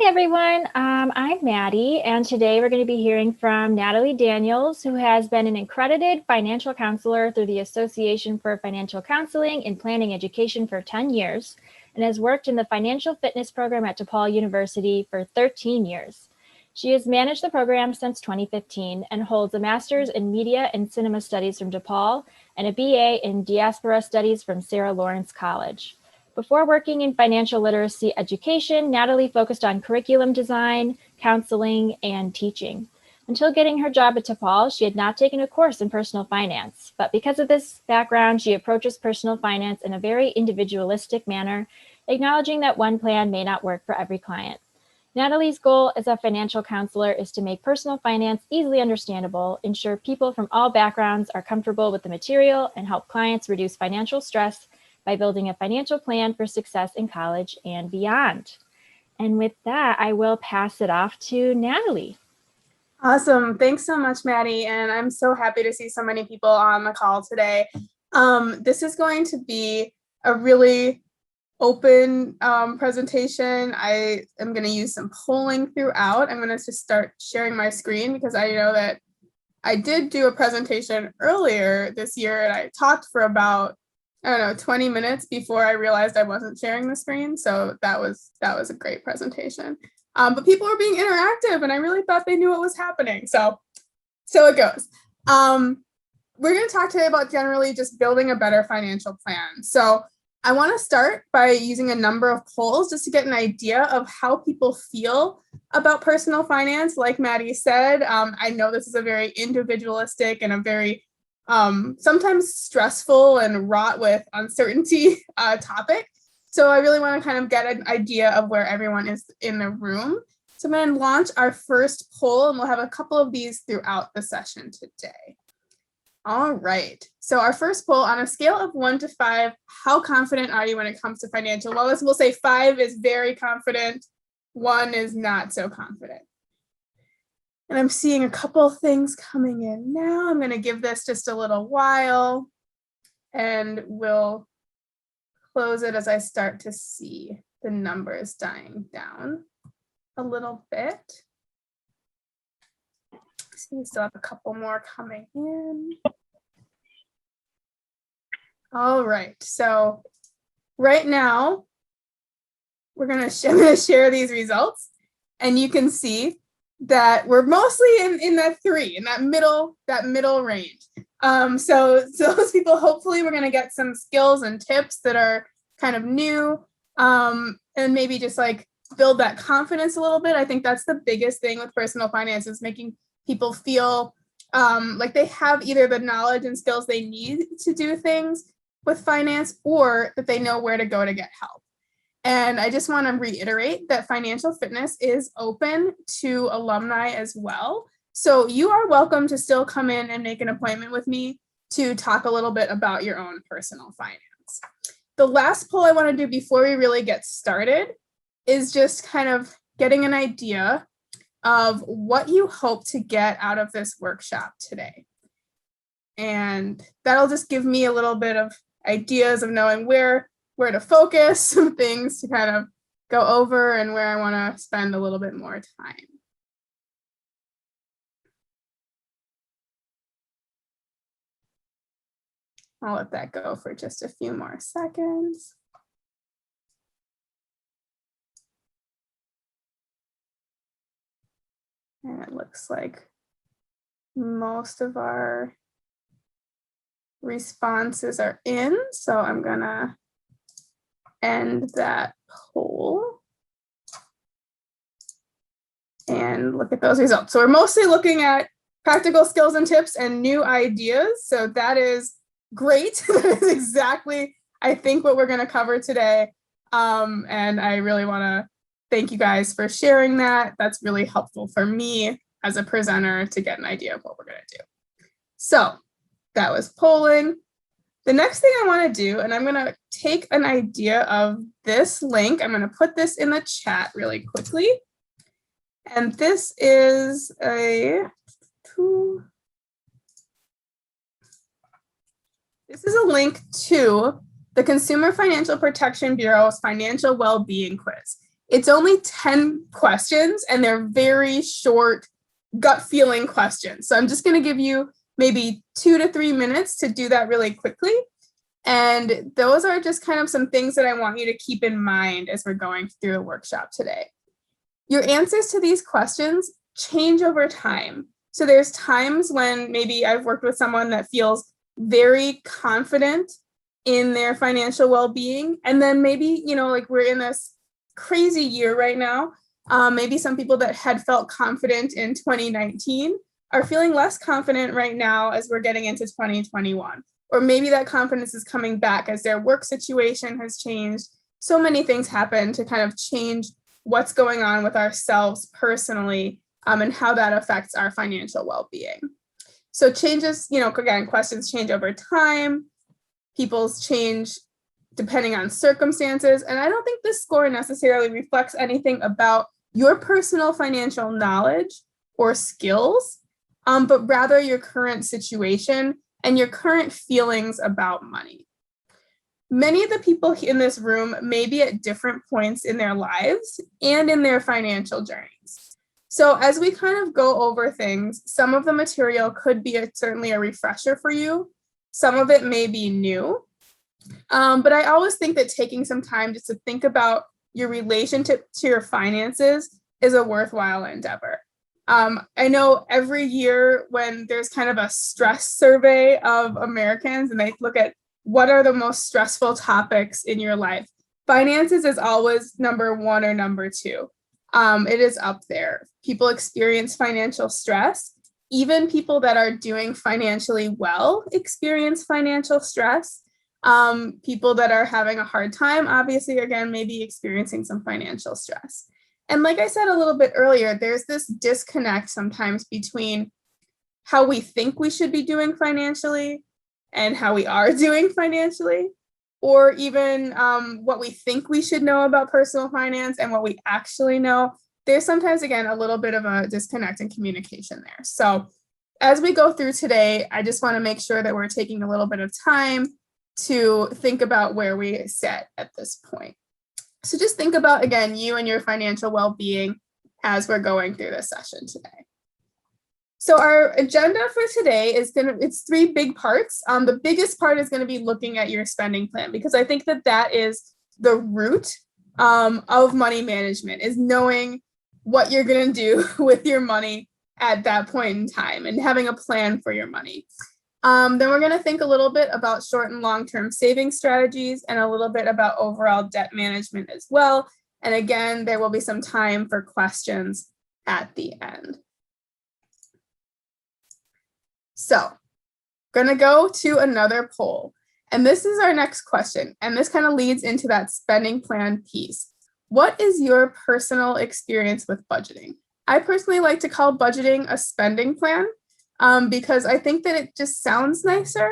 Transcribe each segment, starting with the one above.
Hi everyone, I'm Maddie, and today we're going to be hearing from Natalie Daniels, who has been an accredited financial counselor through the Association for Financial Counseling and Planning Education for 10 years, and has worked in the financial fitness program at DePaul University for 13 years. She has managed the program since 2015 and holds a master's in media and cinema studies from DePaul and a BA in Diaspora Studies from Sarah Lawrence College. Before working in financial literacy education, Natalie focused on curriculum design, counseling, and teaching. Until getting her job at DePaul, she had not taken a course in personal finance, but because of this background, she approaches personal finance in a very individualistic manner, acknowledging that one plan may not work for every client. Natalie's goal as a financial counselor is to make personal finance easily understandable, ensure people from all backgrounds are comfortable with the material, and help clients reduce financial stress by building a financial plan for success in college and beyond. And with that, I will pass it off to Natalie. Awesome. Thanks so much, Maddie. And I'm so happy to see so many people on the call today. This is going to be a really open presentation. I am going to use some polling throughout. I'm going to just start sharing my screen because I know that I did do a presentation earlier this year and I talked for about 20 minutes before I realized I wasn't sharing the screen. So that was a great presentation. But people were being interactive and I really thought they knew what was happening. So it goes. We're going to talk today about generally just building a better financial plan. So I want to start by using a number of polls just to get an idea of how people feel about personal finance. Like Maddie said, I know this is a very individualistic and a very sometimes stressful and wrought with uncertainty topic. So I really want to kind of get an idea of where everyone is in the room. So I'm going to launch our first poll and we'll have a couple of these throughout the session today. All right. So our first poll, on a scale of 1 to 5, how confident are you when it comes to financial wellness? We'll say 5 is very confident, 1 is not so confident. And I'm seeing a couple things coming in now. I'm going to give this just a little while and we'll close it as I start to see the numbers dying down a little bit. So we still have a couple more coming in. All right, so right now I'm going to share these results and you can see that we're mostly in that 3, in that middle range. So those people, hopefully we're going to get some skills and tips that are kind of new and maybe just like build that confidence a little bit. I think that's the biggest thing with personal finance is making people feel like they have either the knowledge and skills they need to do things with finance or that they know where to go to get help. And I just want to reiterate that financial fitness is open to alumni as well. So you are welcome to still come in and make an appointment with me to talk a little bit about your own personal finance. The last poll I want to do before we really get started is just kind of getting an idea of what you hope to get out of this workshop today. And that'll just give me a little bit of ideas of knowing where to focus, some things to kind of go over and where I want to spend a little bit more time. I'll let that go for just a few more seconds. And it looks like most of our responses are in, so I'm gonna end that poll and look at those results. So we're mostly looking at practical skills and tips and new ideas. So that is great. That is exactly, I think, what we're going to cover today. And I really want to thank you guys for sharing that. That's really helpful for me as a presenter to get an idea of what we're going to do. So that was polling. The next thing I want to do, and I'm going to take an idea of this link. I'm going to put this in the chat really quickly. And this is a link to the Consumer Financial Protection Bureau's Financial Wellbeing Quiz. It's only 10 questions and they're very short gut feeling questions. So I'm just going to give you maybe 2 to 3 minutes to do that really quickly. And those are just kind of some things that I want you to keep in mind as we're going through the workshop today. Your answers to these questions change over time. So there's times when maybe I've worked with someone that feels very confident in their financial well-being. And then maybe, like we're in this crazy year right now. Maybe some people that had felt confident in 2019 are feeling less confident right now as we're getting into 2021. Or maybe that confidence is coming back as their work situation has changed. So many things happen to kind of change what's going on with ourselves personally, and how that affects our financial well-being. So changes, again, questions change over time. People's change depending on circumstances. And I don't think this score necessarily reflects anything about your personal financial knowledge or skills, but rather your current situation and your current feelings about money. Many of the people in this room may be at different points in their lives and in their financial journeys. So as we kind of go over things, some of the material could be certainly a refresher for you. Some of it may be new. But I always think that taking some time just to think about your relationship to your finances is a worthwhile endeavor. I know every year when there's kind of a stress survey of Americans and they look at what are the most stressful topics in your life, finances is always number 1 or number 2. It is up there. People experience financial stress. Even people that are doing financially well experience financial stress. People that are having a hard time, obviously, again, maybe experiencing some financial stress. And like I said a little bit earlier, there's this disconnect sometimes between how we think we should be doing financially and how we are doing financially, or even what we think we should know about personal finance and what we actually know. There's sometimes, again, a little bit of a disconnect in communication there. So as we go through today, I just want to make sure that we're taking a little bit of time to think about where we sit at this point. So just think about, again, you and your financial well-being as we're going through this session today. So our agenda for today is it's 3 big parts. The biggest part is going to be looking at your spending plan, because I think that is the root of money management, is knowing what you're going to do with your money at that point in time and having a plan for your money. Then we're going to think a little bit about short and long-term saving strategies and a little bit about overall debt management as well. And again, there will be some time for questions at the end. So, going to go to another poll. And this is our next question. And this kind of leads into that spending plan piece. What is your personal experience with budgeting? I personally like to call budgeting a spending plan. Because I think that it just sounds nicer.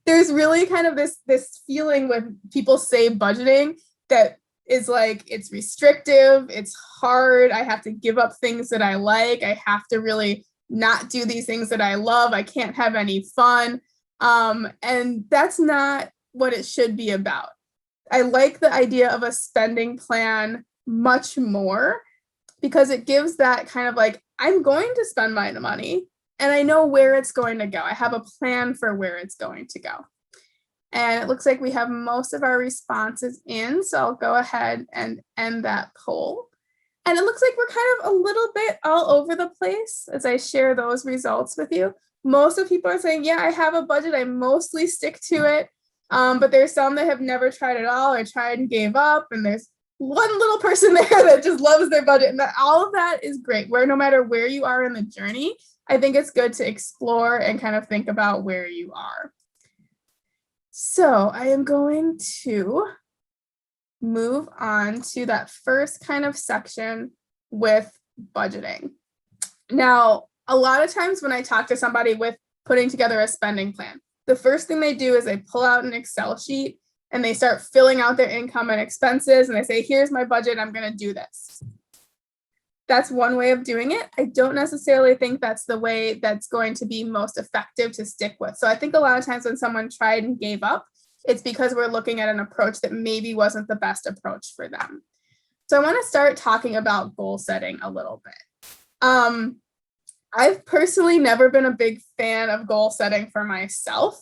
There's really kind of this feeling when people say budgeting that is like, it's restrictive, it's hard, I have to give up things that I like, I have to really not do these things that I love, I can't have any fun. And that's not what it should be about. I like the idea of a spending plan much more, because it gives that kind of like, I'm going to spend my money and I know where it's going to go. I have a plan for where it's going to go. And it looks like we have most of our responses in, so I'll go ahead and end that poll. And it looks like we're kind of a little bit all over the place as I share those results with you. Most of people are saying, yeah, I have a budget, I mostly stick to it. But there's some that have never tried at all or tried and gave up. And there's one little person there that just loves their budget, and that all of that is great. Where no matter where you are in the journey, I think it's good to explore and kind of think about where you are. So I am going to move on to that first kind of section with budgeting. Now, a lot of times when I talk to somebody with putting together a spending plan, the first thing they do is they pull out an Excel sheet and they start filling out their income and expenses, and they say, here's my budget, I'm going to do this. That's one way of doing it. I don't necessarily think that's the way that's going to be most effective to stick with. So I think a lot of times when someone tried and gave up, it's because we're looking at an approach that maybe wasn't the best approach for them. So I want to start talking about goal setting a little bit. I've personally never been a big fan of goal setting for myself.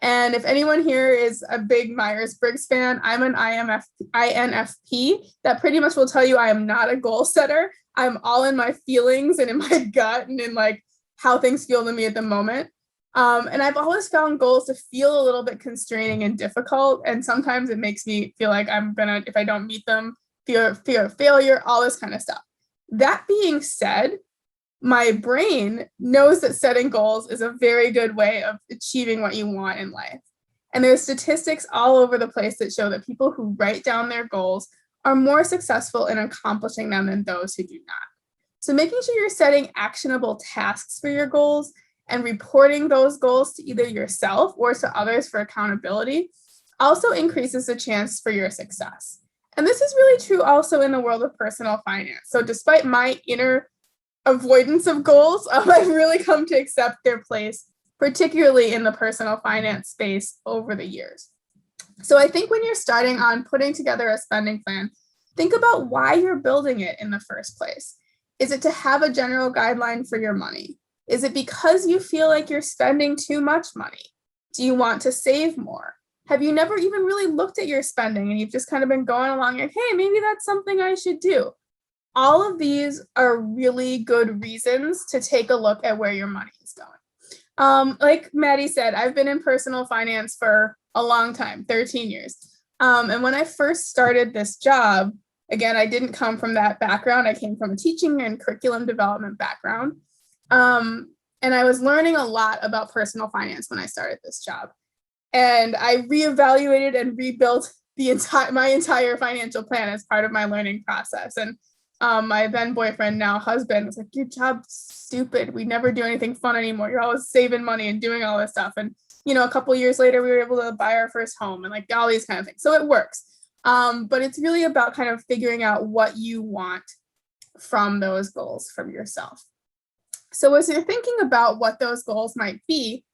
And if anyone here is a big Myers-Briggs fan, I'm an INFP that pretty much will tell you I am not a goal setter. I'm all in my feelings and in my gut and in like how things feel to me at the moment. And I've always found goals to feel a little bit constraining and difficult. And sometimes it makes me feel like I'm gonna, if I don't meet them, fear of failure, all this kind of stuff. That being said, my brain knows that setting goals is a very good way of achieving what you want in life. And there's statistics all over the place that show that people who write down their goals are more successful in accomplishing them than those who do not. So making sure you're setting actionable tasks for your goals and reporting those goals to either yourself or to others for accountability also increases the chance for your success. And this is really true also in the world of personal finance. So despite my inner avoidance of goals, I've really come to accept their place, particularly in the personal finance space over the years. So I think when you're starting on putting together a spending plan, think about why you're building it in the first place. Is it to have a general guideline for your money? Is it because you feel like you're spending too much money? Do you want to save more? Have you never even really looked at your spending and you've just kind of been going along like, hey, maybe that's something I should do? All of these are really good reasons to take a look at where your money is going. Like Maddie said, I've been in personal finance for a long time, 13 years. And when I first started this job, again, I didn't come from that background. I came from a teaching and curriculum development background. And I was learning a lot about personal finance when I started this job. And I reevaluated and rebuilt my entire financial plan as part of my learning process. And my then boyfriend, now husband, was like, your job's stupid. We never do anything fun anymore. You're always saving money and doing all this stuff. And, you know, a couple of years later, we were able to buy our first home and like all these kind of things. So it works. But it's really about kind of figuring out what you want from those goals from yourself. So as you're thinking about what those goals might be,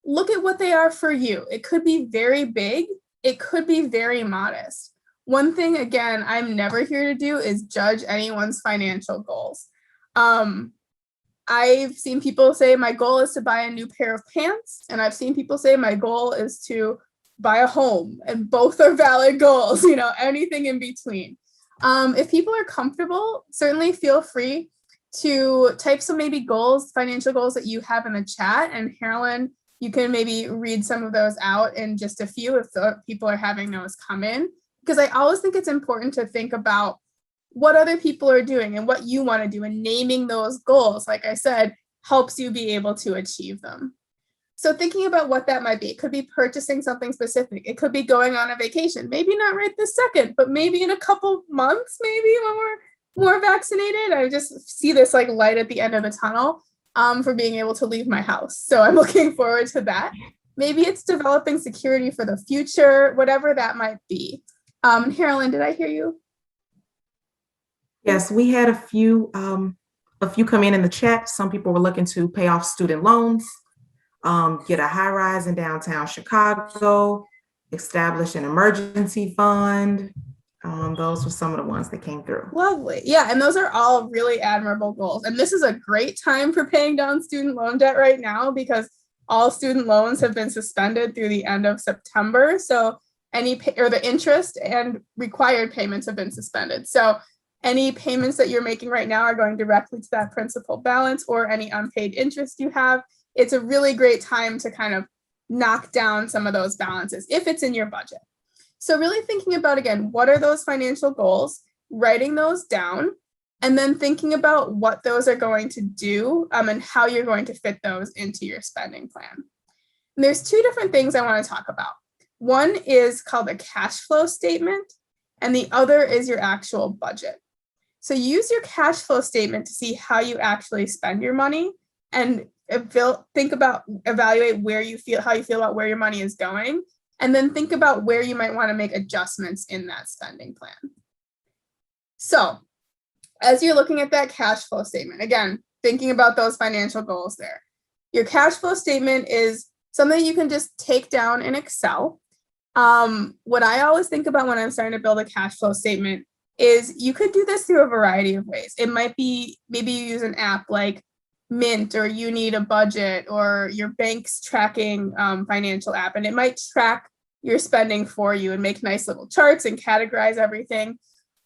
look at what they are for you. It could be very big. It could be very modest. One thing, again, I'm never here to do is judge anyone's financial goals. I've seen people say my goal is to buy a new pair of pants, and I've seen people say my goal is to buy a home, and both are valid goals, you know, anything in between. If people are comfortable, certainly feel free to type some maybe goals, financial goals that you have in the chat, and Carolyn, you can maybe read some of those out in just a few if people are having those come in. Because I always think it's important to think about what other people are doing and what you want to do, and naming those goals, like I said, helps you be able to achieve them. So thinking about what that might be, it could be purchasing something specific. It could be going on a vacation, maybe not right this second, but maybe in a couple months, maybe when we're more vaccinated. I just see this like light at the end of the tunnel for being able to leave my house. So I'm looking forward to that. Maybe it's developing security for the future, whatever that might be. Carolyn, did I hear you? Yes, we had a few come in the chat. Some people were looking to pay off student loans, get a high rise in downtown Chicago, establish an emergency fund. Those were some of the ones that came through. Lovely. Yeah, and those are all really admirable goals. And this is a great time for paying down student loan debt right now because all student loans have been suspended through the end of September. So the interest and required payments have been suspended. So any payments that you're making right now are going directly to that principal balance or any unpaid interest you have. It's a really great time to kind of knock down some of those balances if it's in your budget. So really thinking about, again, what are those financial goals, writing those down, and then thinking about what those are going to do and how you're going to fit those into your spending plan. And there's two different things I want to talk about. One is called a cash flow statement, and the other is your actual budget. So use your cash flow statement to see how you actually spend your money and evaluate how you feel about where your money is going, and then think about where you might want to make adjustments in that spending plan. So as you're looking at that cash flow statement, again, thinking about those financial goals there, your cash flow statement is something you can just take down in Excel. What I always think about when I'm starting to build a cash flow statement is you could do this through a variety of ways. It might be, maybe you use an app like Mint, or you need a budget, or your bank's tracking financial app, and it might track your spending for you and make nice little charts and categorize everything.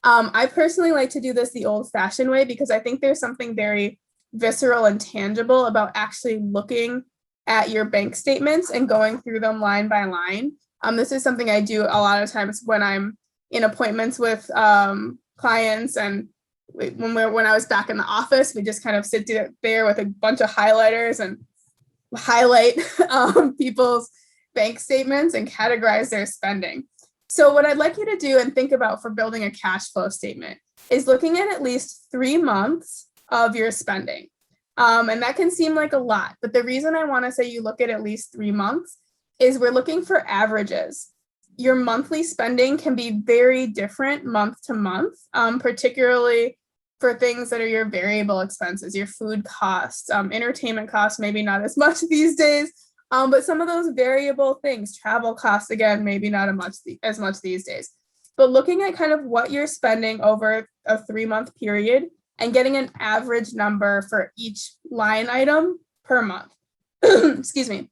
I personally like to do this the old-fashioned way because I think there's something very visceral and tangible about actually looking at your bank statements and going through them line by line. This is something I do a lot of times when I'm in appointments with clients, and when I was back in the office, we just kind of sit there with a bunch of highlighters and highlight people's bank statements and categorize their spending. So what I'd like you to do and think about for building a cash flow statement is looking at least 3 months of your spending. And that can seem like a lot, but the reason I want to say you look at least 3 months is we're looking for averages. Your monthly spending can be very different month to month, particularly for things that are your variable expenses, your food costs, entertainment costs, maybe not as much these days, but some of those variable things, travel costs, again, maybe not as much these days. But looking at kind of what you're spending over a 3-month period and getting an average number for each line item per month. Excuse me.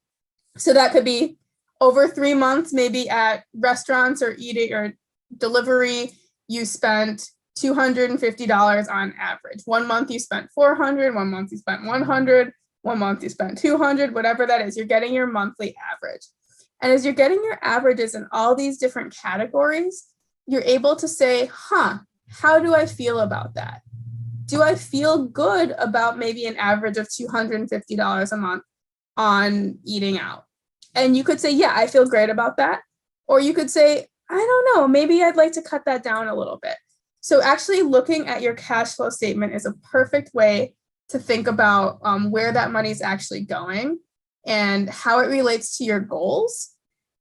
So that could be over 3 months, maybe at restaurants or eating or delivery, you spent $250 on average. 1 month you spent $400, 1 month you spent $100, 1 month you spent $200, whatever that is, you're getting your monthly average. And as you're getting your averages in all these different categories, you're able to say, how do I feel about that? Do I feel good about maybe an average of $250 a month on eating out? And you could say, yeah, I feel great about that. Or you could say, I don't know, maybe I'd like to cut that down a little bit. So actually looking at your cash flow statement is a perfect way to think about where that money is actually going and how it relates to your goals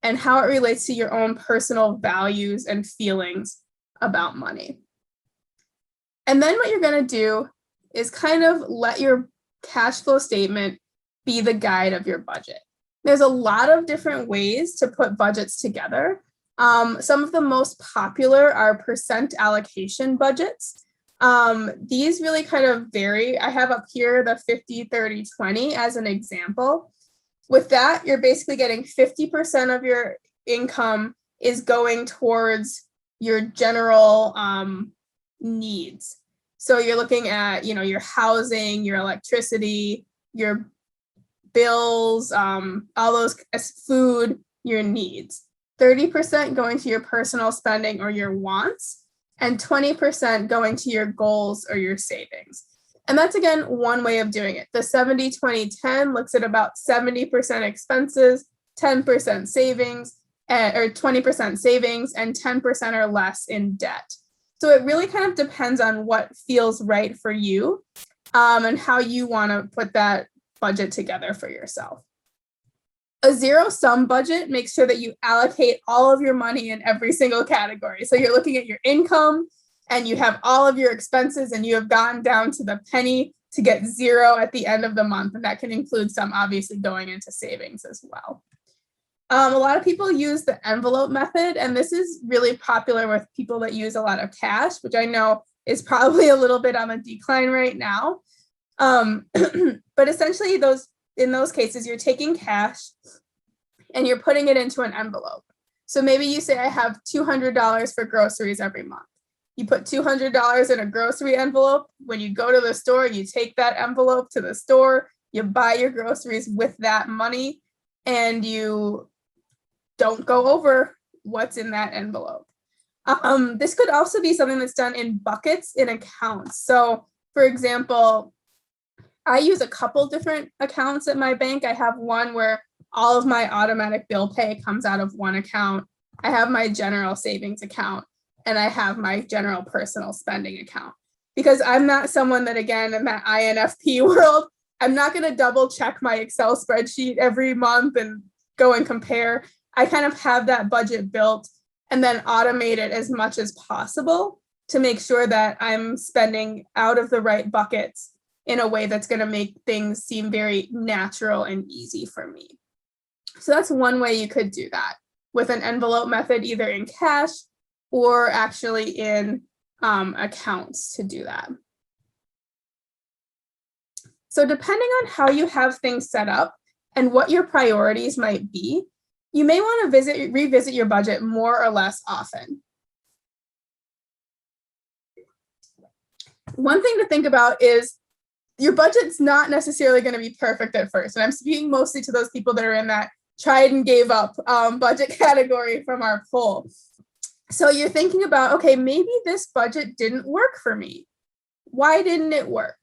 and how it relates to your own personal values and feelings about money. And then what you're going to do is kind of let your cash flow statement be the guide of your budget. There's a lot of different ways to put budgets together. Some of the most popular are percent allocation budgets. These really kind of vary. I have up here the 50, 30, 20 as an example. With that, you're basically getting 50% of your income is going towards your general needs. So you're looking at, your housing, your electricity, your bills, all those food, your needs. 30% going to your personal spending or your wants, and 20% going to your goals or your savings. And that's, again, one way of doing it. The 70-20-10 looks at about 70% expenses, 10% savings, or 20% savings, and 10% or less in debt. So it really kind of depends on what feels right for you and how you want to put that budget together for yourself. A zero-sum budget makes sure that you allocate all of your money in every single category. So you're looking at your income and you have all of your expenses and you have gotten down to the penny to get zero at the end of the month. And that can include some obviously going into savings as well. A lot of people use the envelope method, and this is really popular with people that use a lot of cash, which I know is probably a little bit on the decline right now. But essentially in those cases, you're taking cash and you're putting it into an envelope. So maybe you say, I have $200 for groceries every month. You put $200 in a grocery envelope. When you go to the store, you take that envelope to the store, you buy your groceries with that money, and you don't go over what's in that envelope. This could also be something that's done in buckets in accounts. So for example, I use a couple different accounts at my bank. I have one where all of my automatic bill pay comes out of one account. I have my general savings account, and I have my general personal spending account. Because I'm not someone that, again, in that INFP world, I'm not going to double check my Excel spreadsheet every month and go and compare. I kind of have that budget built and then automate it as much as possible to make sure that I'm spending out of the right buckets in a way that's going to make things seem very natural and easy for me. So that's one way you could do that with an envelope method, either in cash or actually in accounts to do that. So depending on how you have things set up and what your priorities might be, you may want to revisit your budget more or less often. One thing to think about is your budget's not necessarily going to be perfect at first. And I'm speaking mostly to those people that are in that tried and gave up budget category from our poll. So you're thinking about, okay, maybe this budget didn't work for me. Why didn't it work?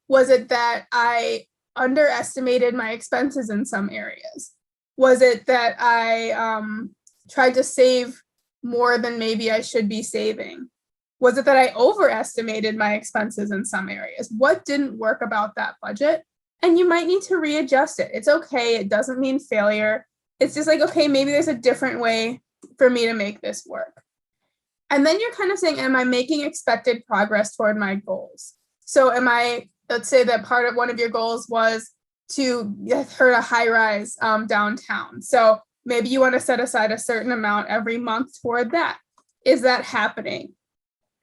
Was it that I underestimated my expenses in some areas? Was it that I tried to save more than maybe I should be saving? Was it that I overestimated my expenses in some areas? What didn't work about that budget? And you might need to readjust it. It's okay. It doesn't mean failure. It's just like, okay, maybe there's a different way for me to make this work. And then you're kind of saying, am I making expected progress toward my goals? So let's say that part of one of your goals was to get a high rise downtown. So maybe you want to set aside a certain amount every month toward that. Is that happening?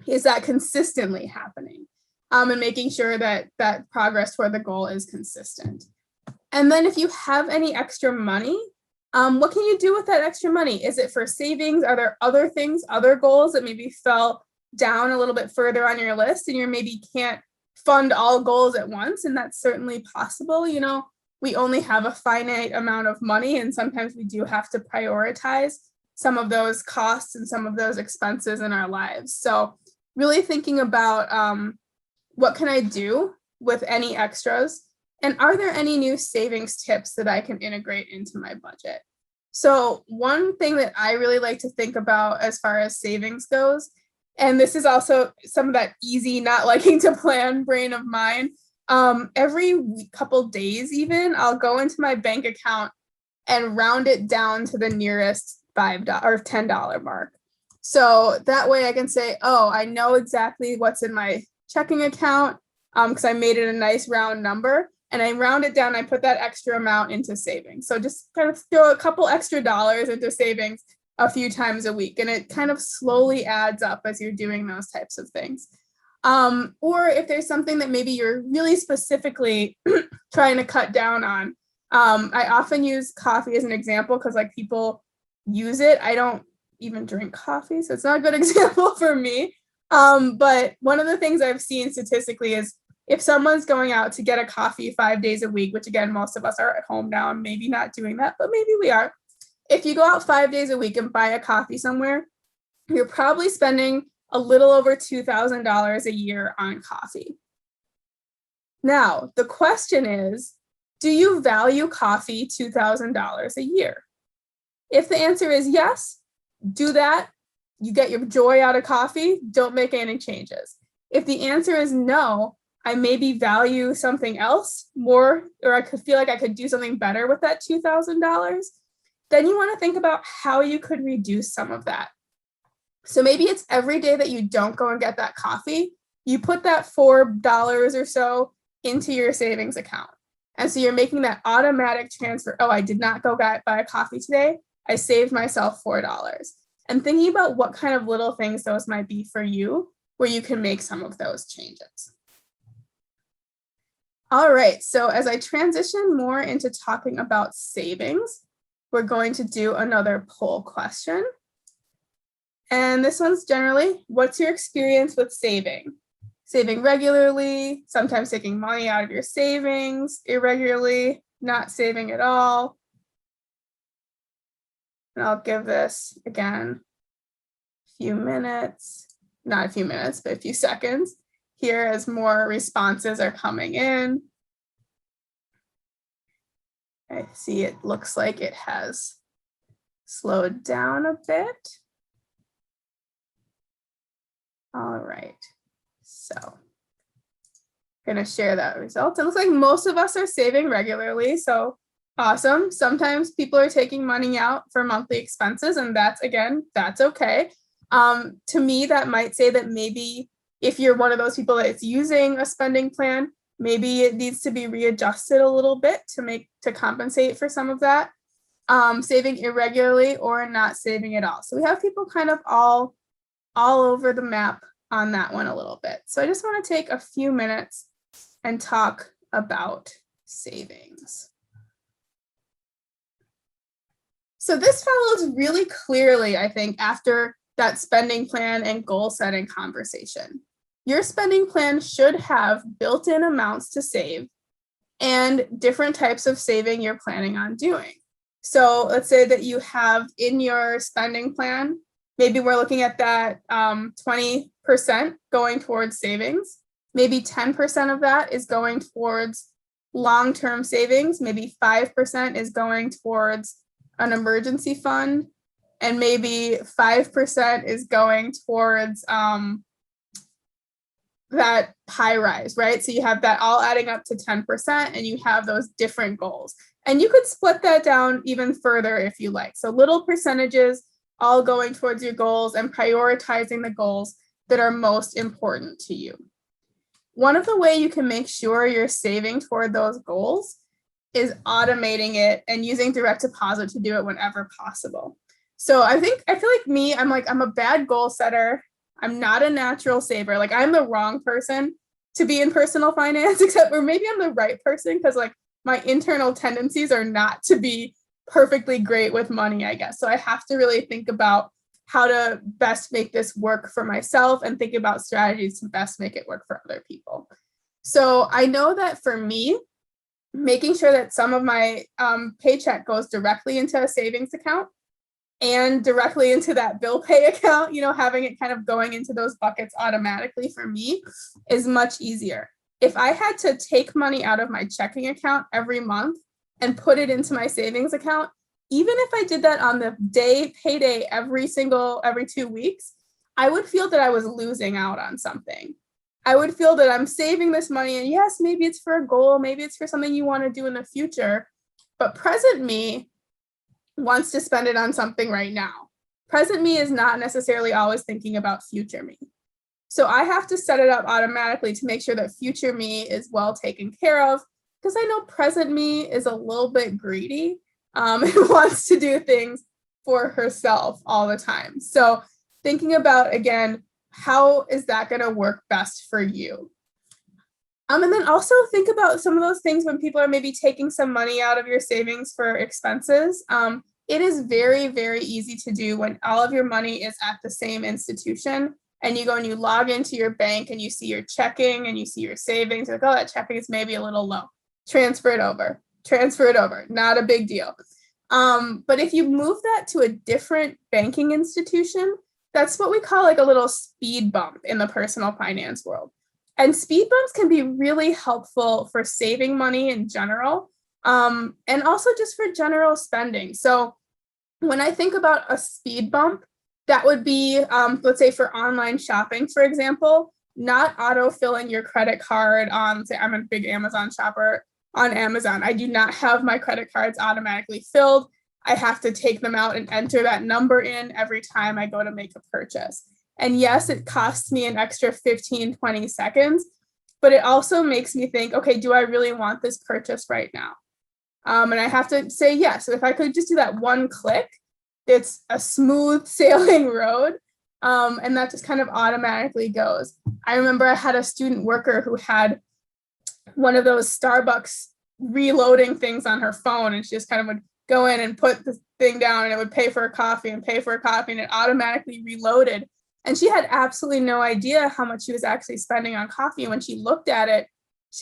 Is that consistently happening? And making sure that that progress toward the goal is consistent. And then if you have any extra money, what can you do with that extra money? Is it for savings? Are there other things, other goals that maybe fell down a little bit further on your list and you maybe can't fund all goals at once? And that's certainly possible. You know, we only have a finite amount of money, and sometimes we do have to prioritize some of those costs and some of those expenses in our lives. So really thinking about what can I do with any extras? And are there any new savings tips that I can integrate into my budget? So one thing that I really like to think about as far as savings goes, and this is also some of that easy, not liking to plan brain of mine, every couple days even, I'll go into my bank account and round it down to the nearest $5 or $10 mark. So that way I can say, oh, I know exactly what's in my checking account because I made it a nice round number, and I round it down. I put that extra amount into savings. So just kind of throw a couple extra dollars into savings a few times a week, and it kind of slowly adds up as you're doing those types of things. Or if there's something that maybe you're really specifically trying to cut down on, I often use coffee as an example because like people use it. I don't even drink coffee, so it's not a good example for me. But one of the things I've seen statistically is if someone's going out to get a coffee 5 days a week, which again, most of us are at home now and maybe not doing that, but maybe we are. If you go out 5 days a week and buy a coffee somewhere, you're probably spending a little over $2,000 a year on coffee. Now, the question is, do you value coffee $2,000 a year? If the answer is yes, do that. You get your joy out of coffee, don't make any changes. If the answer is no, I maybe value something else more, or I could feel like I could do something better with that $2,000, then you want to think about how you could reduce some of that. So maybe it's every day that you don't go and get that coffee, you put that $4 or so into your savings account. And so you're making that automatic transfer. Oh, I did not go buy a coffee today. I saved myself $4. And thinking about what kind of little things those might be for you, where you can make some of those changes. All right, so as I transition more into talking about savings, we're going to do another poll question. And this one's generally, what's your experience with saving? Saving regularly, sometimes taking money out of your savings, irregularly, not saving at all. And I'll give this, again, a few minutes, not a few minutes, but a few seconds here as more responses are coming in. I see it looks like it has slowed down a bit. All right, so I'm gonna share that result. It looks like most of us are saving regularly, so awesome. Sometimes people are taking money out for monthly expenses, and that's okay. To me, that might say that maybe if you're one of those people that's using a spending plan, maybe it needs to be readjusted a little bit to compensate for some of that. Saving irregularly or not saving at all. So we have people kind of all over the map on that one a little bit. So I just want to take a few minutes and talk about savings. So this follows really clearly, I think, after that spending plan and goal setting conversation. Your spending plan should have built-in amounts to save and different types of saving you're planning on doing. So let's say that you have in your spending plan, maybe we're looking at that 20% going towards savings. Maybe 10% of that is going towards long-term savings. Maybe 5% is going towards an emergency fund. And maybe 5% is going towards that high rise, right? So you have that all adding up to 10% and you have those different goals. And you could split that down even further if you like. So little percentages all going towards your goals and prioritizing the goals that are most important to you. One of the ways you can make sure you're saving toward those goals is automating it and using direct deposit to do it whenever possible. So I feel like me, I'm a bad goal setter. I'm not a natural saver. Like I'm the wrong person to be in personal finance, except or maybe I'm the right person because like my internal tendencies are not to be perfectly great with money, I guess. So I have to really think about how to best make this work for myself and think about strategies to best make it work for other people. So I know that for me, making sure that some of my paycheck goes directly into a savings account and directly into that bill pay account, having it kind of going into those buckets automatically for me is much easier. If I had to take money out of my checking account every month and put it into my savings account, even if I did that on the payday every 2 weeks, I would feel that I was losing out on something. I would feel that I'm saving this money and yes, maybe it's for a goal, maybe it's for something you want to do in the future, but present me wants to spend it on something right now. Present me is not necessarily always thinking about future me. So I have to set it up automatically to make sure that future me is well taken care of, because I know present me is a little bit greedy and wants to do things for herself all the time. So thinking about, again, how is that going to work best for you? And then also think about some of those things when people are maybe taking some money out of your savings for expenses. It is very, very easy to do when all of your money is at the same institution and you go and you log into your bank and you see your checking and you see your savings. You're like, oh, that checking is maybe a little low. Transfer it over. Not a big deal. But if you move that to a different banking institution, that's what we call like a little speed bump in the personal finance world. And speed bumps can be really helpful for saving money in general, and also just for general spending. So when I think about a speed bump, that would be, let's say for online shopping, for example, not auto-filling your credit card on, say I'm a big Amazon shopper on Amazon. I do not have my credit cards automatically filled. I have to take them out and enter that number in every time I go to make a purchase. And yes, it costs me an extra 15, 20 seconds, but it also makes me think, okay, do I really want this purchase right now? And I have to say yes. So if I could just do that one click, it's a smooth sailing road. And that just kind of automatically goes. I remember I had a student worker who had one of those Starbucks reloading things on her phone, and she just kind of would go in and put the thing down and it would pay for a coffee and it automatically reloaded. And she had absolutely no idea how much she was actually spending on coffee. When she looked at it,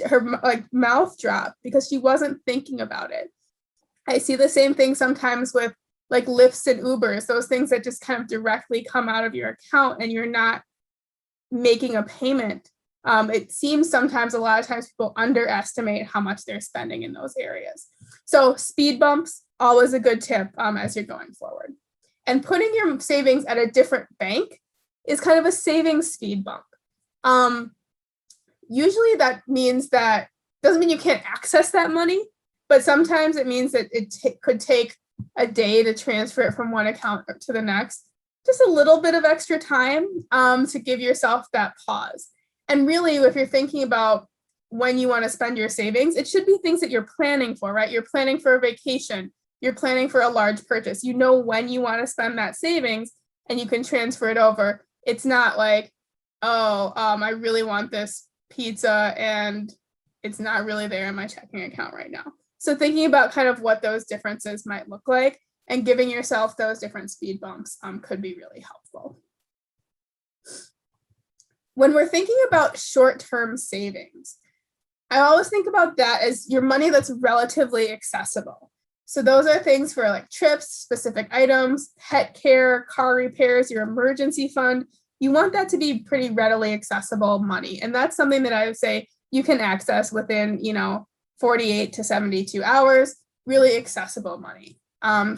her mouth dropped because she wasn't thinking about it. I see the same thing sometimes with like Lyfts and Ubers, those things that just kind of directly come out of your account and you're not making a payment. It seems sometimes, a lot of times people underestimate how much they're spending in those areas. So speed bumps, always a good tip as you're going forward. And putting your savings at a different bank is kind of a savings speed bump. Usually that means that, doesn't mean you can't access that money, but sometimes it means that it could take a day to transfer it from one account to the next. Just a little bit of extra time to give yourself that pause. And really, if you're thinking about when you want to spend your savings, it should be things that you're planning for, right? You're planning for a vacation. You're planning for a large purchase. You know when you want to spend that savings and you can transfer it over. It's not like, oh, I really want this pizza and it's not really there in my checking account right now. So thinking about kind of what those differences might look like and giving yourself those different speed bumps could be really helpful. When we're thinking about short-term savings, I always think about that as your money that's relatively accessible. So those are things for like trips, specific items, pet care, car repairs, your emergency fund. You want that to be pretty readily accessible money. And that's something that I would say you can access within, 48 to 72 hours, really accessible money.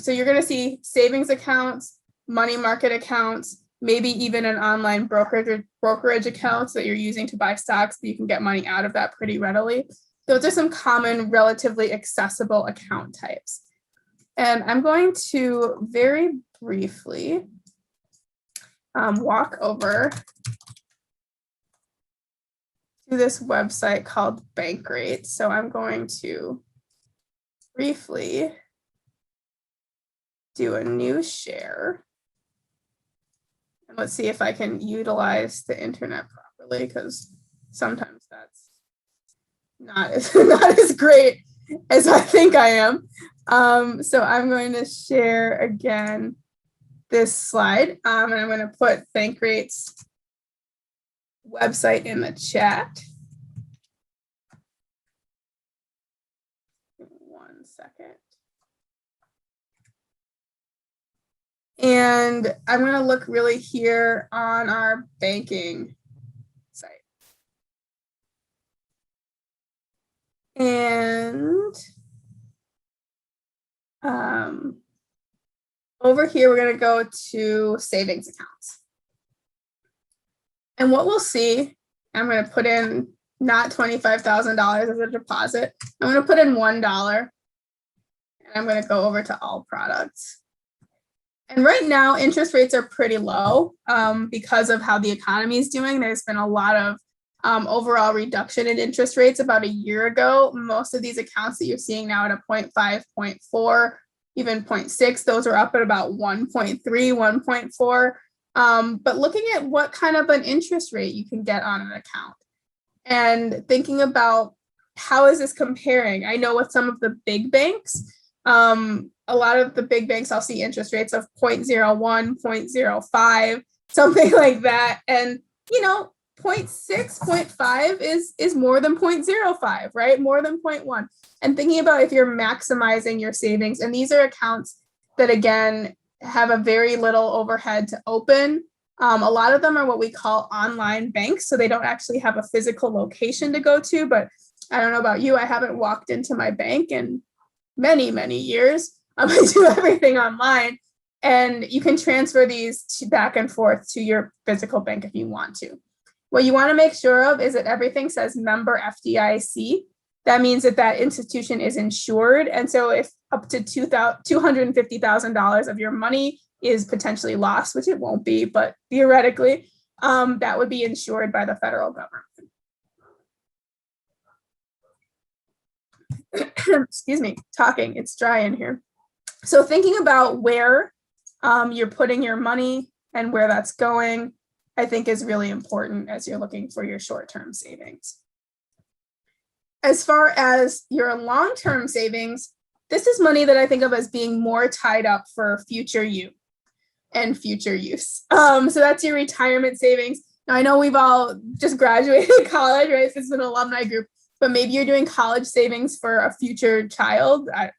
So you're going to see savings accounts, money market accounts, maybe even an online brokerage accounts that you're using to buy stocks, but you can get money out of that pretty readily. Those are some common, relatively accessible account types. And I'm going to very briefly walk over to this website called Bankrate. So I'm going to briefly do a new share. And let's see if I can utilize the internet properly, because sometimes that's not as great as I think I am. So I'm going to share again this slide, and I'm going to put Bankrate's website in the chat. 1 second. And I'm going to look really here on our banking site. And over here, we're going to go to savings accounts. And what we'll see, I'm going to put in not $25,000 as a deposit. I'm going to put in $1, and I'm going to go over to all products. And right now, interest rates are pretty low because of how the economy is doing. There's been a lot of overall reduction in interest rates about a year ago. Most of these accounts that you're seeing now at a 0.5, 0.4, even 0.6, those are up at about 1.3, 1.4. But looking at what kind of an interest rate you can get on an account and thinking about how is this comparing? I know with some of the big banks, a lot of the big banks, I'll see interest rates of 0.01, 0.05, something like that. And, 0.6, 0.5 is more than 0.05, right? More than 0.1. And thinking about if you're maximizing your savings, and these are accounts that, again, have a very little overhead to open. A lot of them are what we call online banks. So they don't actually have a physical location to go to. But I don't know about you, I haven't walked into my bank in many, many years. I do everything online. And you can transfer these back and forth to your physical bank if you want to. What you want to make sure of is that everything says member FDIC. That means that that institution is insured. And so if up to $250,000 of your money is potentially lost, which it won't be, but theoretically, that would be insured by the federal government. Excuse me, talking, it's dry in here. So thinking about where you're putting your money and where that's going, I think is really important as you're looking for your short-term savings. As far as your long-term savings, this is money that I think of as being more tied up for future you and future use. So that's your retirement savings. Now, I know we've all just graduated college, right? This is an alumni group, but maybe you're doing college savings for a future child. I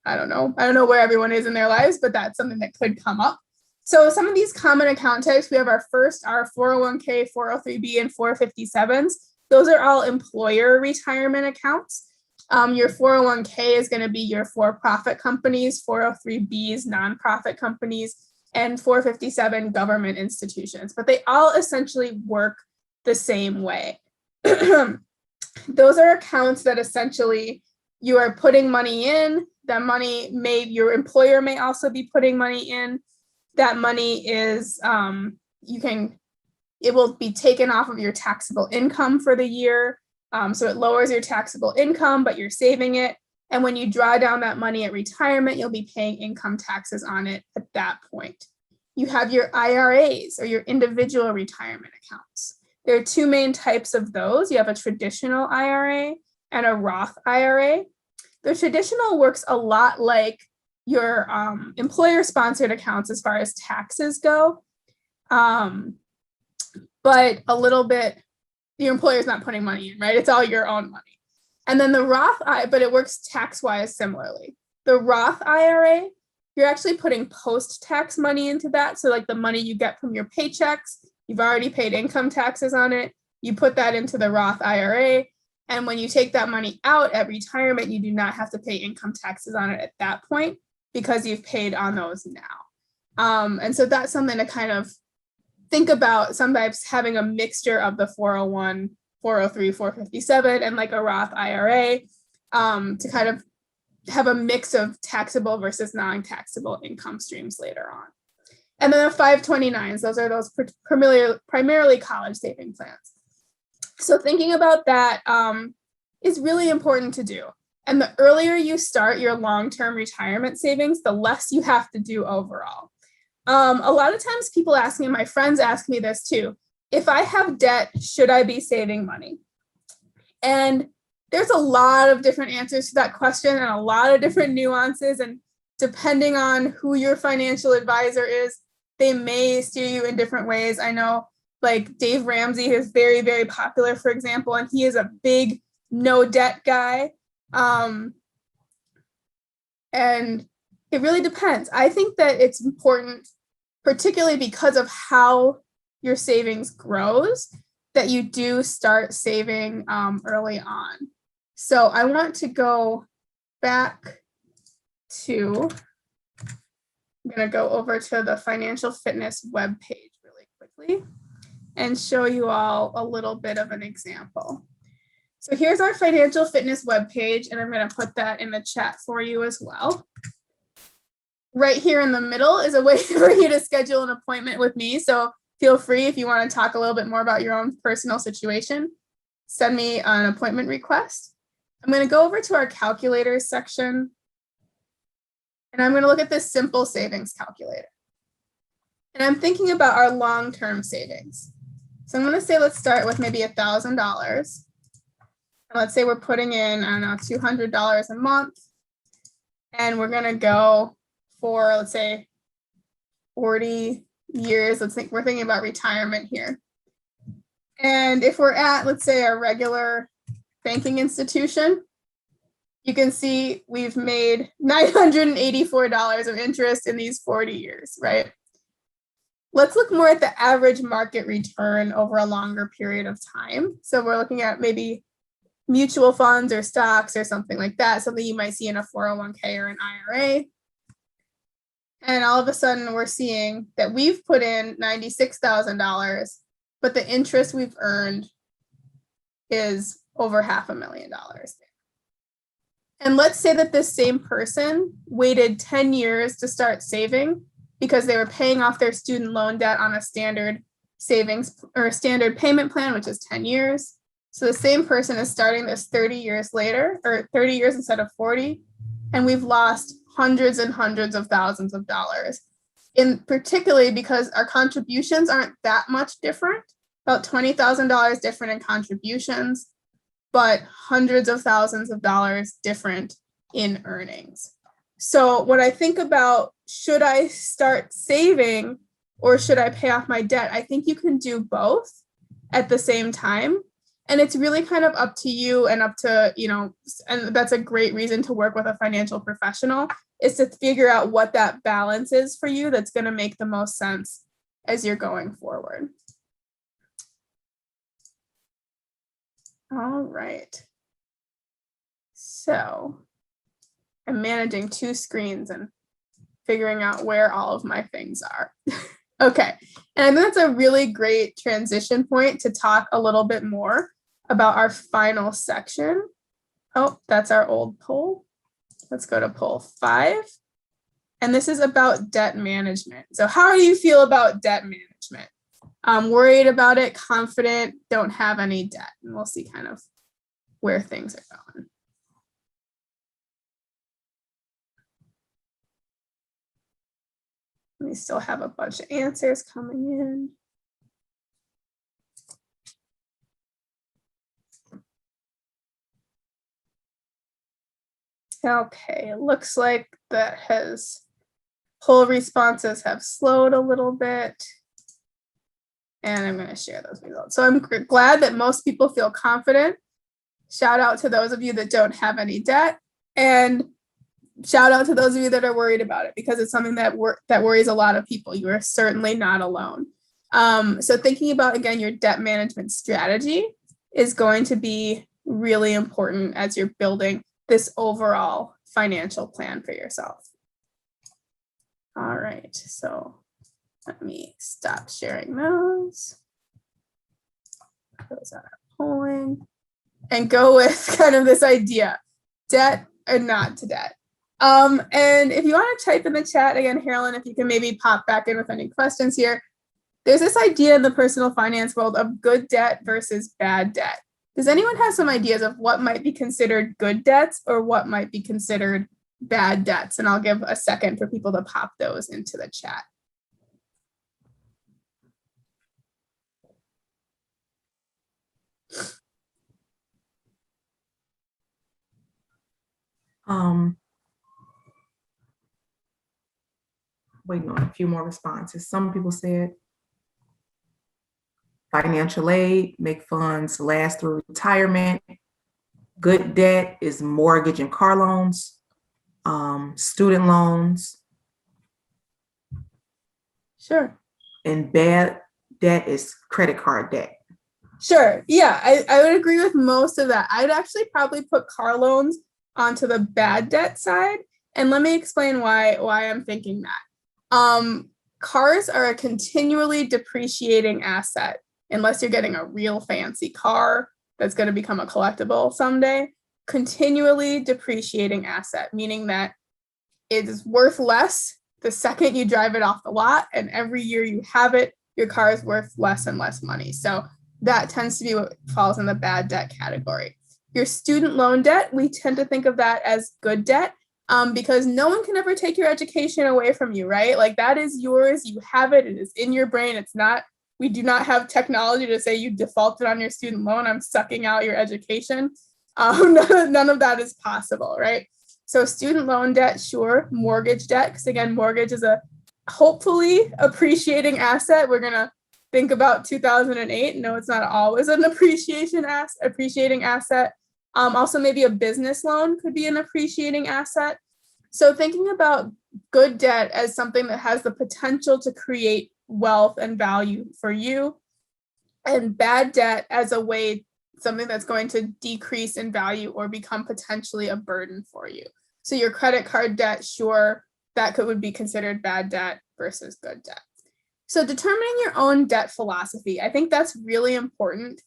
don't know. I don't know where everyone is in their lives, but that's something that could come up. So some of these common account types, we have our 401k, 403b, and 457s. Those are all employer retirement accounts. Your 401k is going to be your for-profit companies, 403bs, nonprofit companies, and 457 government institutions. But they all essentially work the same way. Those are accounts that essentially you are putting money in. That money your employer may also be putting money in. That money is, it will be taken off of your taxable income for the year. So it lowers your taxable income, but you're saving it. And when you draw down that money at retirement, you'll be paying income taxes on it at that point. You have your IRAs, or your individual retirement accounts. There are two main types of those. You have a traditional IRA and a Roth IRA. The traditional works a lot like your employer-sponsored accounts as far as taxes go, but a little bit, your employer's not putting money in, right? It's all your own money. And then the Roth, but it works tax-wise similarly. The Roth IRA, you're actually putting post-tax money into that. So like the money you get from your paychecks, you've already paid income taxes on it. You put that into the Roth IRA. And when you take that money out at retirement, you do not have to pay income taxes on it at that point because you've paid on those now. And so that's something to kind of think about, sometimes having a mixture of the 401, 403, 457, and like a Roth IRA to kind of have a mix of taxable versus non-taxable income streams later on. And then the 529s, those are those primarily college saving plans. So thinking about that is really important to do. And the earlier you start your long-term retirement savings, the less you have to do overall. A lot of times people ask me, my friends ask me this too, if I have debt, should I be saving money? And there's a lot of different answers to that question and a lot of different nuances. And depending on who your financial advisor is, they may steer you in different ways. I know like Dave Ramsey is very, very popular, for example, and he is a big no debt guy. And it really depends. I think that it's important, particularly because of how your savings grows, that you do start saving early on. So I want to go back to, I'm going to go over to the financial fitness webpage really quickly and show you all a little bit of an example. So here's our financial fitness webpage, and I'm going to put that in the chat for you as well. Right here in the middle is a way for you to schedule an appointment with me. So feel free, if you want to talk a little bit more about your own personal situation, send me an appointment request. I'm going to go over to our calculators section, and I'm going to look at this simple savings calculator. And I'm thinking about our long-term savings. So I'm going to say, let's start with maybe $1,000. And let's say we're putting in, I don't know, $200 a month. And we're going to go for, let's say, 40 years. We're thinking about retirement here. And if we're at, let's say, a regular banking institution, you can see we've made $984 of interest in these 40 years, right? Let's look more at the average market return over a longer period of time. So we're looking at maybe mutual funds or stocks or something like that, something you might see in a 401k or an IRA. And all of a sudden we're seeing that we've put in $96,000, but the interest we've earned is over $500,000. And let's say that this same person waited 10 years to start saving because they were paying off their student loan debt on a standard savings or standard payment plan, which is 10 years. So the same person is starting this 30 years later, or 30 years instead of 40, and we've lost hundreds and hundreds of thousands of dollars. In particularly because our contributions aren't that much different, about $20,000 different in contributions, but hundreds of thousands of dollars different in earnings. So when I think about, should I start saving or should I pay off my debt? I think you can do both at the same time. And it's really kind of up to you and up to, and that's a great reason to work with a financial professional, is to figure out what that balance is for you that's going to make the most sense as you're going forward. All right. So I'm managing two screens and figuring out where all of my things are. Okay. And I think that's a really great transition point to talk a little bit more about our final section. Oh, that's our old poll. Let's go to poll 5. And this is about debt management. So how do you feel about debt management? Worried about it, confident, don't have any debt. And we'll see kind of where things are going. We still have a bunch of answers coming in. Okay, it looks like that poll responses have slowed a little bit. And I'm going to share those results. So I'm glad that most people feel confident. Shout out to those of you that don't have any debt. And shout out to those of you that are worried about it, because it's something that worries a lot of people. You are certainly not alone. So thinking about, again, your debt management strategy is going to be really important as you're building this overall financial plan for yourself. All right, so let me stop sharing those. Those are polling. And go with kind of this idea, debt or not to debt. And if you want to type in the chat, again, Carolyn, if you can maybe pop back in with any questions here. There's this idea in the personal finance world of good debt versus bad debt. Does anyone have some ideas of what might be considered good debts or what might be considered bad debts? And I'll give a second for people to pop those into the chat. Waiting on a few more responses. Some people said financial aid, make funds last through retirement. Good debt is mortgage and car loans, student loans. Sure. And bad debt is credit card debt. Sure. Yeah, I would agree with most of that. I'd actually probably put car loans onto the bad debt side. And let me explain why I'm thinking that. Cars are a continually depreciating asset, unless you're getting a real fancy car that's going to become a collectible someday. Continually depreciating asset, meaning that it is worth less the second you drive it off the lot, and every year you have it, your car is worth less and less money. So that tends to be what falls in the bad debt category. Your student loan debt, we tend to think of that as good debt, because no one can ever take your education away from you, right? Like, that is yours, you have it, it is in your brain. It's not, we do not have technology to say you defaulted on your student loan, I'm sucking out your education. None of that is possible, right? So student loan debt, sure. Mortgage debt, because again, mortgage is a hopefully appreciating asset. We're gonna think about 2008. No, it's not always an appreciating asset. Also, maybe a business loan could be an appreciating asset. So thinking about good debt as something that has the potential to create wealth and value for you, and bad debt as a way, something that's going to decrease in value or become potentially a burden for you. So your credit card debt, sure, that would be considered bad debt versus good debt. So determining your own debt philosophy, I think that's really important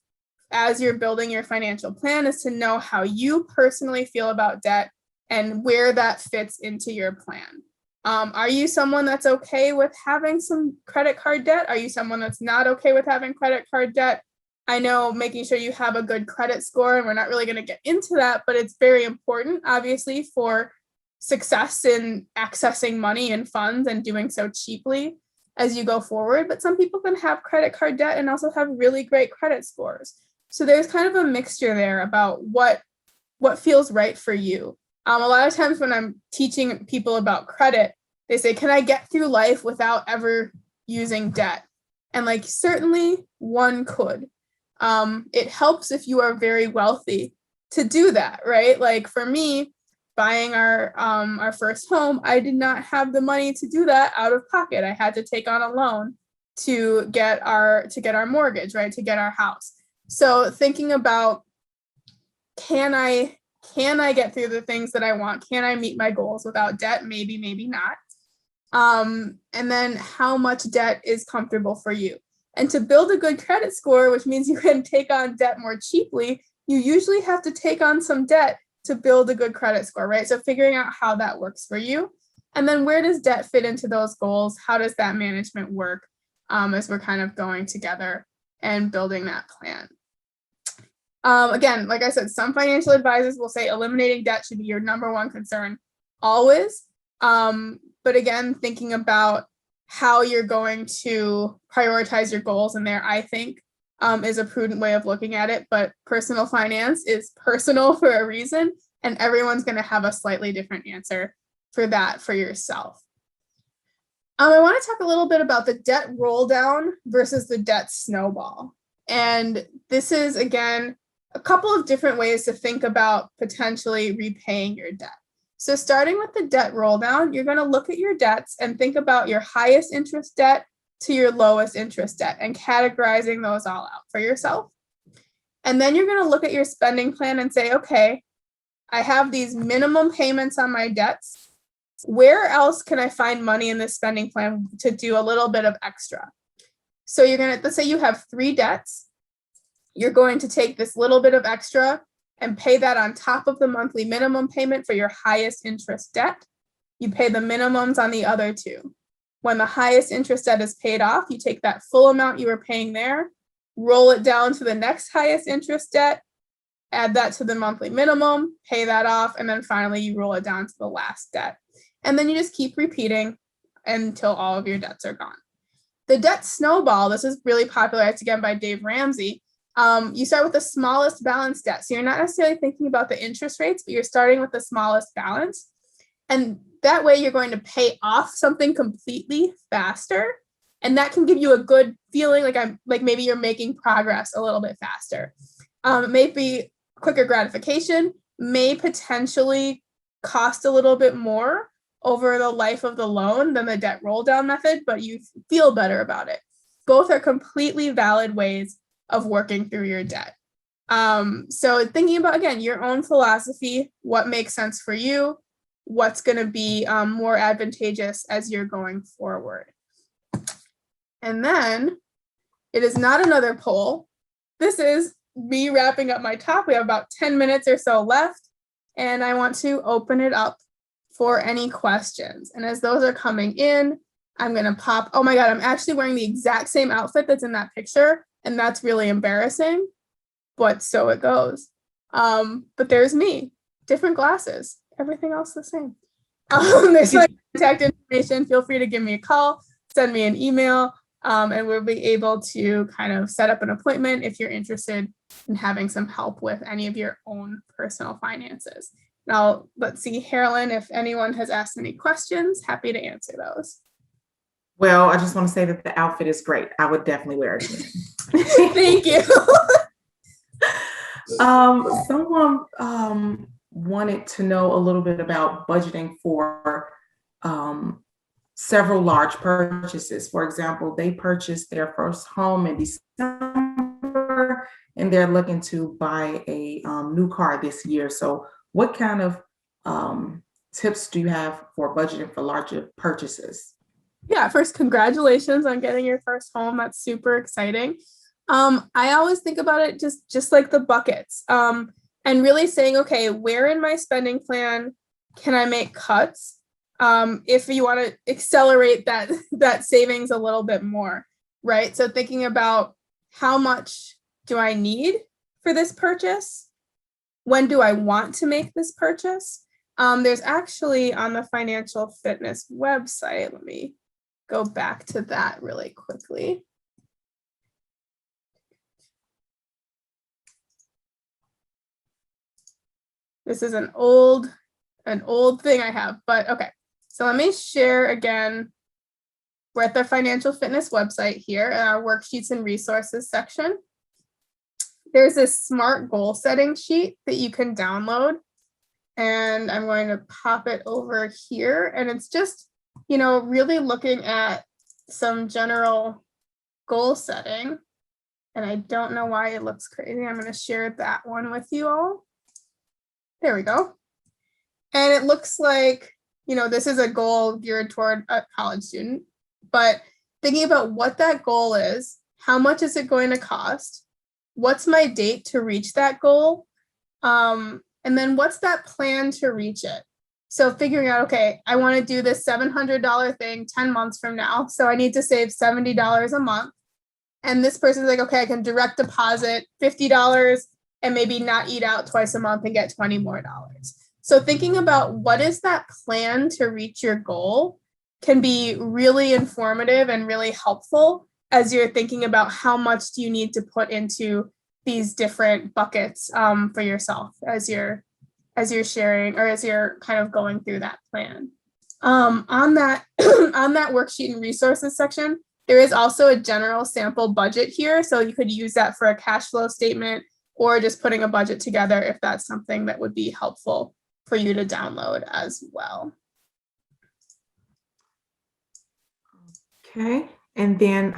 as you're building your financial plan, is to know how you personally feel about debt and where that fits into your plan. Are you someone that's okay with having some credit card debt? Are you someone that's not okay with having credit card debt? I know making sure you have a good credit score, and we're not really going to get into that, but it's very important, obviously, for success in accessing money and funds and doing so cheaply as you go forward. But some people can have credit card debt and also have really great credit scores. So there's kind of a mixture there about what feels right for you. A lot of times when I'm teaching people about credit, they say, can I get through life without ever using debt? And like, certainly one could. It helps if you are very wealthy to do that, right? Like for me, buying our first home, I did not have the money to do that out of pocket. I had to take on a loan to get our mortgage, right? To get our house. So thinking about, can I get through the things that I want? Can I meet my goals without debt? Maybe, maybe not. And then how much debt is comfortable for you? And to build a good credit score, which means you can take on debt more cheaply, you usually have to take on some debt to build a good credit score, right? So figuring out how that works for you. And then where does debt fit into those goals? How does that management work as we're kind of going together and building that plan? Again, like I said, some financial advisors will say eliminating debt should be your number one concern always. But again, thinking about how you're going to prioritize your goals in there, I think, is a prudent way of looking at it. But personal finance is personal for a reason, and everyone's going to have a slightly different answer for that for yourself. I want to talk a little bit about the debt roll down versus the debt snowball. And this is, again, a couple of different ways to think about potentially repaying your debt. So starting with the debt roll down, you're going to look at your debts and think about your highest interest debt to your lowest interest debt and categorizing those all out for yourself. And then you're going to look at your spending plan and say, okay, I have these minimum payments on my debts. Where else can I find money in this spending plan to do a little bit of extra? So you're going to, let's say you have 3 debts. You're going to take this little bit of extra and pay that on top of the monthly minimum payment for your highest interest debt. You pay the minimums on the other 2. When the highest interest debt is paid off, you take that full amount you were paying there, roll it down to the next highest interest debt, add that to the monthly minimum, pay that off, and then finally you roll it down to the last debt. And then you just keep repeating until all of your debts are gone. The debt snowball, this is really popularized again by Dave Ramsey. You start with the smallest balance debt. So you're not necessarily thinking about the interest rates, but you're starting with the smallest balance. And that way you're going to pay off something completely faster. And that can give you a good feeling like maybe you're making progress a little bit faster. It may be quicker gratification, may potentially cost a little bit more over the life of the loan than the debt roll down method, but you feel better about it. Both are completely valid ways of working through your debt. So thinking about, again, your own philosophy, what makes sense for you, what's going to be more advantageous as you're going forward. And then it is not another poll. This is me wrapping up my talk. We have about 10 minutes or so left, and I want to open it up for any questions. And as those are coming in, I'm going to pop, oh my God, I'm actually wearing the exact same outfit that's in that picture. And that's really embarrassing, but so it goes. But there's me, different glasses, everything else the same. There's my contact information. Feel free to give me a call, send me an email, and we'll be able to kind of set up an appointment if you're interested in having some help with any of your own personal finances. Now, let's see, Carolyn, if anyone has asked any questions, happy to answer those. Well, I just want to say that the outfit is great. I would definitely wear it again. Thank you. Someone wanted to know a little bit about budgeting for several large purchases. For example, they purchased their first home in December, and they're looking to buy a new car this year. So what kind of tips do you have for budgeting for larger purchases? Yeah, first, congratulations on getting your first home. That's super exciting. I always think about it just like the buckets, and really saying, okay, where in my spending plan can I make cuts if you want to accelerate that savings a little bit more, right? So thinking about how much do I need for this purchase? When do I want to make this purchase? There's actually on the Financial Fitness website, let me go back to that really quickly. This is an old thing I have, but okay. So let me share again. We're at the Financial Fitness website here in our worksheets and resources section. There's this SMART goal setting sheet that you can download. And I'm going to pop it over here. And it's just, really looking at some general goal setting. And I don't know why it looks crazy. I'm going to share that one with you all. There we go. And it looks like, this is a goal geared toward a college student, but thinking about what that goal is, how much is it going to cost? What's my date to reach that goal? And then what's that plan to reach it? So figuring out, okay, I want to do this $700 thing 10 months from now. So I need to save $70 a month. And this person's like, okay, I can direct deposit $50 and maybe not eat out twice a month and get $20 more. So thinking about what is that plan to reach your goal can be really informative and really helpful as you're thinking about how much do you need to put into these different buckets for yourself as you're sharing or as you're kind of going through that plan. On that on that worksheet and resources section, there is also a general sample budget here. So you could use that for a cash flow statement or just putting a budget together if that's something that would be helpful for you to download as well. Okay, and then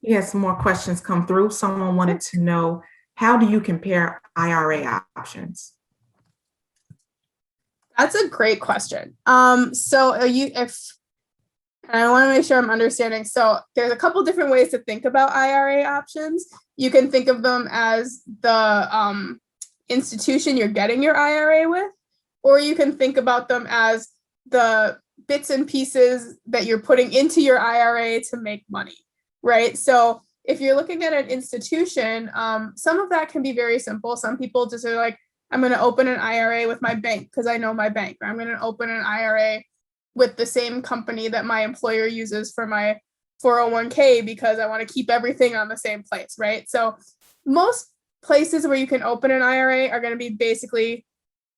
we had some more questions come through. Someone wanted to know, how do you compare IRA options? That's a great question. So I want to make sure I'm understanding. So there's a couple different ways to think about IRA options. You can think of them as the institution you're getting your IRA with, or you can think about them as the bits and pieces that you're putting into your IRA to make money, right? So if you're looking at an institution, some of that can be very simple. Some people just are like, I'm going to open an IRA with my bank because I know my bank, or I'm going to open an IRA with the same company that my employer uses for my 401k because I want to keep everything on the same place, right? So most places where you can open an IRA are going to be basically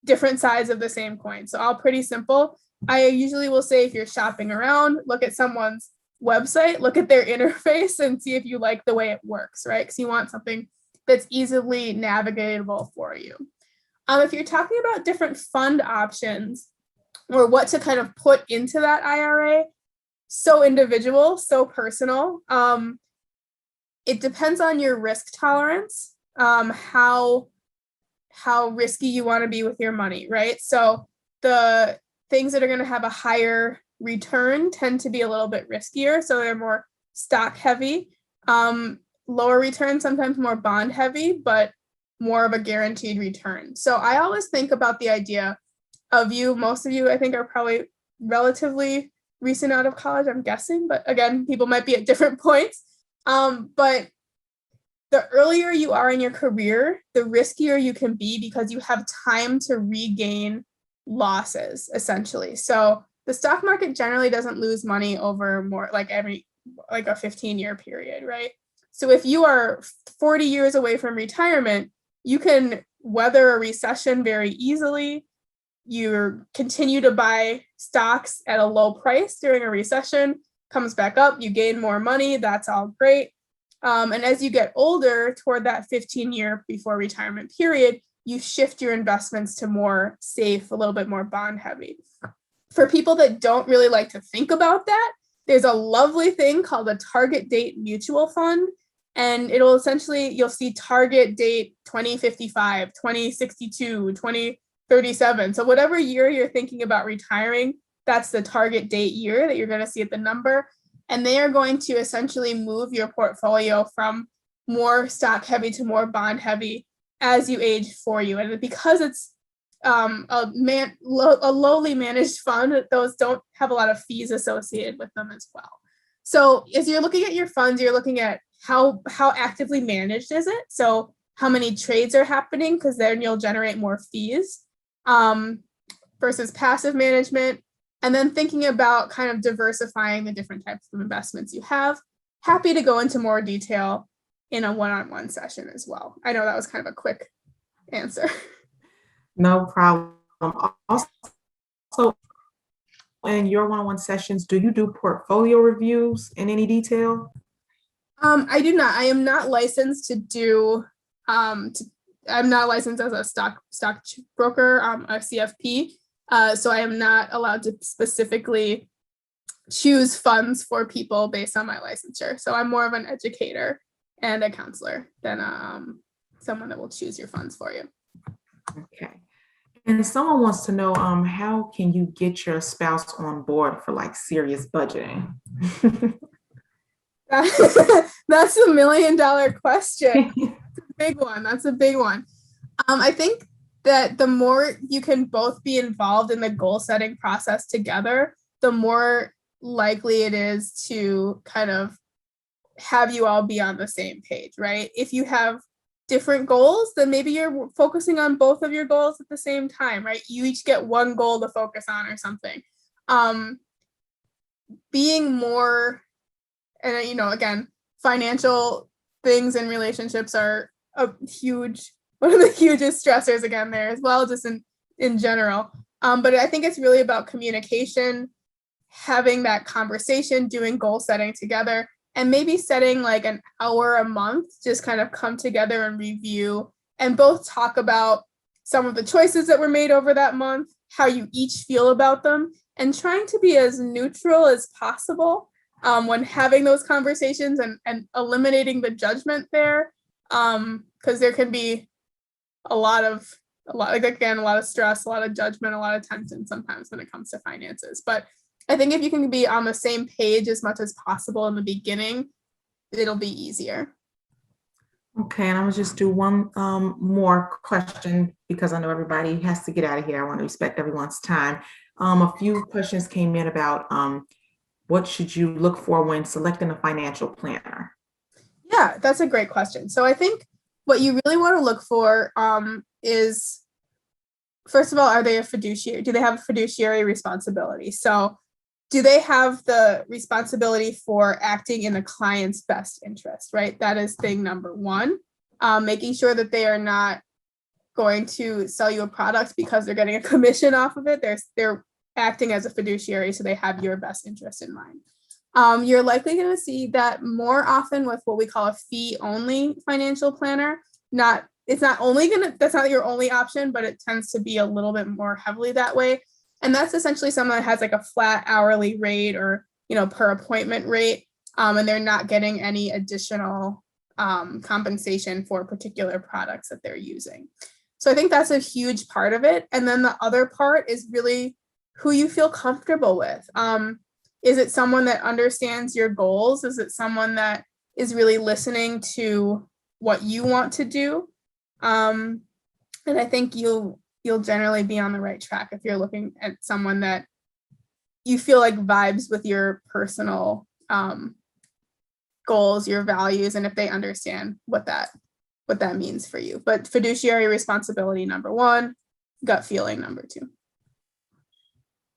different sides of the same coin. So all pretty simple. I usually will say if you're shopping around, look at someone's website, look at their interface and see if you like the way it works, right? Because you want something that's easily navigatable for you. If you're talking about different fund options or what to kind of put into that IRA, so individual, so personal. It depends on your risk tolerance, how risky you want to be with your money, right? So the things that are going to have a higher return tend to be a little bit riskier. So they're more stock heavy, lower return, sometimes more bond heavy, but more of a guaranteed return. So I always think about the idea of most of you, I think, are probably relatively recent out of college, I'm guessing, but again, people might be at different points. But the earlier you are in your career, the riskier you can be because you have time to regain losses, essentially. So the stock market generally doesn't lose money over more like a 15-year period, right? So if you are 40 years away from retirement, you can weather a recession very easily. You continue to buy stocks at a low price during a recession, comes back up, you gain more money, that's all great. And as you get older, toward that 15-year before retirement period, you shift your investments to more safe, a little bit more bond heavy. For people that don't really like to think about that, there's a lovely thing called a target date mutual fund. And it'll essentially, you'll see target date 2055, 2062, 2037. So whatever year you're thinking about retiring, that's the target date year that you're going to see at the number. And they are going to essentially move your portfolio from more stock heavy to more bond heavy as you age for you. And because it's a lowly managed fund, those don't have a lot of fees associated with them as well. So as you're looking at your funds, you're looking at how actively managed is it? So how many trades are happening? Because then you'll generate more fees versus passive management. And then thinking about kind of diversifying the different types of investments you have. Happy to go into more detail in a one-on-one session as well. I know that was kind of a quick answer. No problem. Also, in your one-on-one sessions, do you do portfolio reviews in any detail? I do not. I am not licensed to do. I'm not licensed as a stock broker, a CFP. So I am not allowed to specifically choose funds for people based on my licensure. So I'm more of an educator and a counselor than someone that will choose your funds for you. Okay. And someone wants to know, how can you get your spouse on board for like serious budgeting? That's $1 million question. That's a big one. I think that the more you can both be involved in the goal setting process together, the more likely it is to kind of have you all be on the same page, right? If you have different goals, then maybe you're focusing on both of your goals at the same time, right? You each get one goal to focus on or something. being more, and you know, again, financial things and relationships are one of the hugest stressors again there as well, just in general. But I think it's really about communication, having that conversation, doing goal setting together, and maybe setting like an hour a month, just kind of come together and review and both talk about some of the choices that were made over that month, how you each feel about them, and trying to be as neutral as possible when having those conversations, and eliminating the judgment there, because there can be a lot of stress, a lot of judgment, a lot of tension sometimes when it comes to finances. But I think if you can be on the same page as much as possible in the beginning, it'll be easier. Okay, and I'm gonna just do one more question because I know everybody has to get out of here. I want to respect everyone's time. A few questions came in about what should you look for when selecting a financial planner? Yeah, that's a great question. So I think what you really want to look for is, first of all, are they a fiduciary? Do they have a fiduciary responsibility? So do they have the responsibility for acting in the client's best interest, right? That is thing number one. Making sure that they are not going to sell you a product because they're getting a commission off of it. They're acting as a fiduciary, so they have your best interest in mind. You're likely going to see that more often with what we call a fee-only financial planner. That's not your only option, but it tends to be a little bit more heavily that way. And that's essentially someone that has like a flat hourly rate or, you know, per appointment rate, and they're not getting any additional compensation for particular products that they're using. So I think that's a huge part of it. And then the other part is really who you feel comfortable with. Is it someone that understands your goals? Is it someone that is really listening to what you want to do? And I think you'll generally be on the right track if you're looking at someone that you feel like vibes with your personal goals, your values, and if they understand what that means for you. But fiduciary responsibility, number one, gut feeling, number two.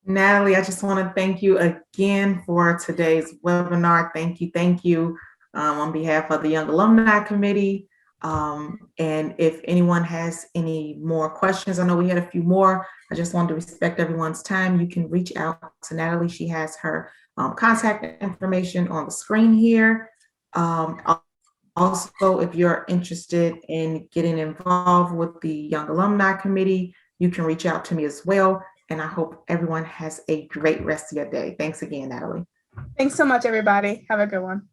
Natalie, I just want to thank you again for today's webinar. Thank you on behalf of the Young Alumni Committee. And if anyone has any more questions, I know we had a few more. I just wanted to respect everyone's time. You can reach out to Natalie. She has her contact information on the screen here. Also, if you're interested in getting involved with the Young Alumni Committee, you can reach out to me as well. And I hope everyone has a great rest of your day. Thanks again, Natalie. Thanks so much, everybody. Have a good one.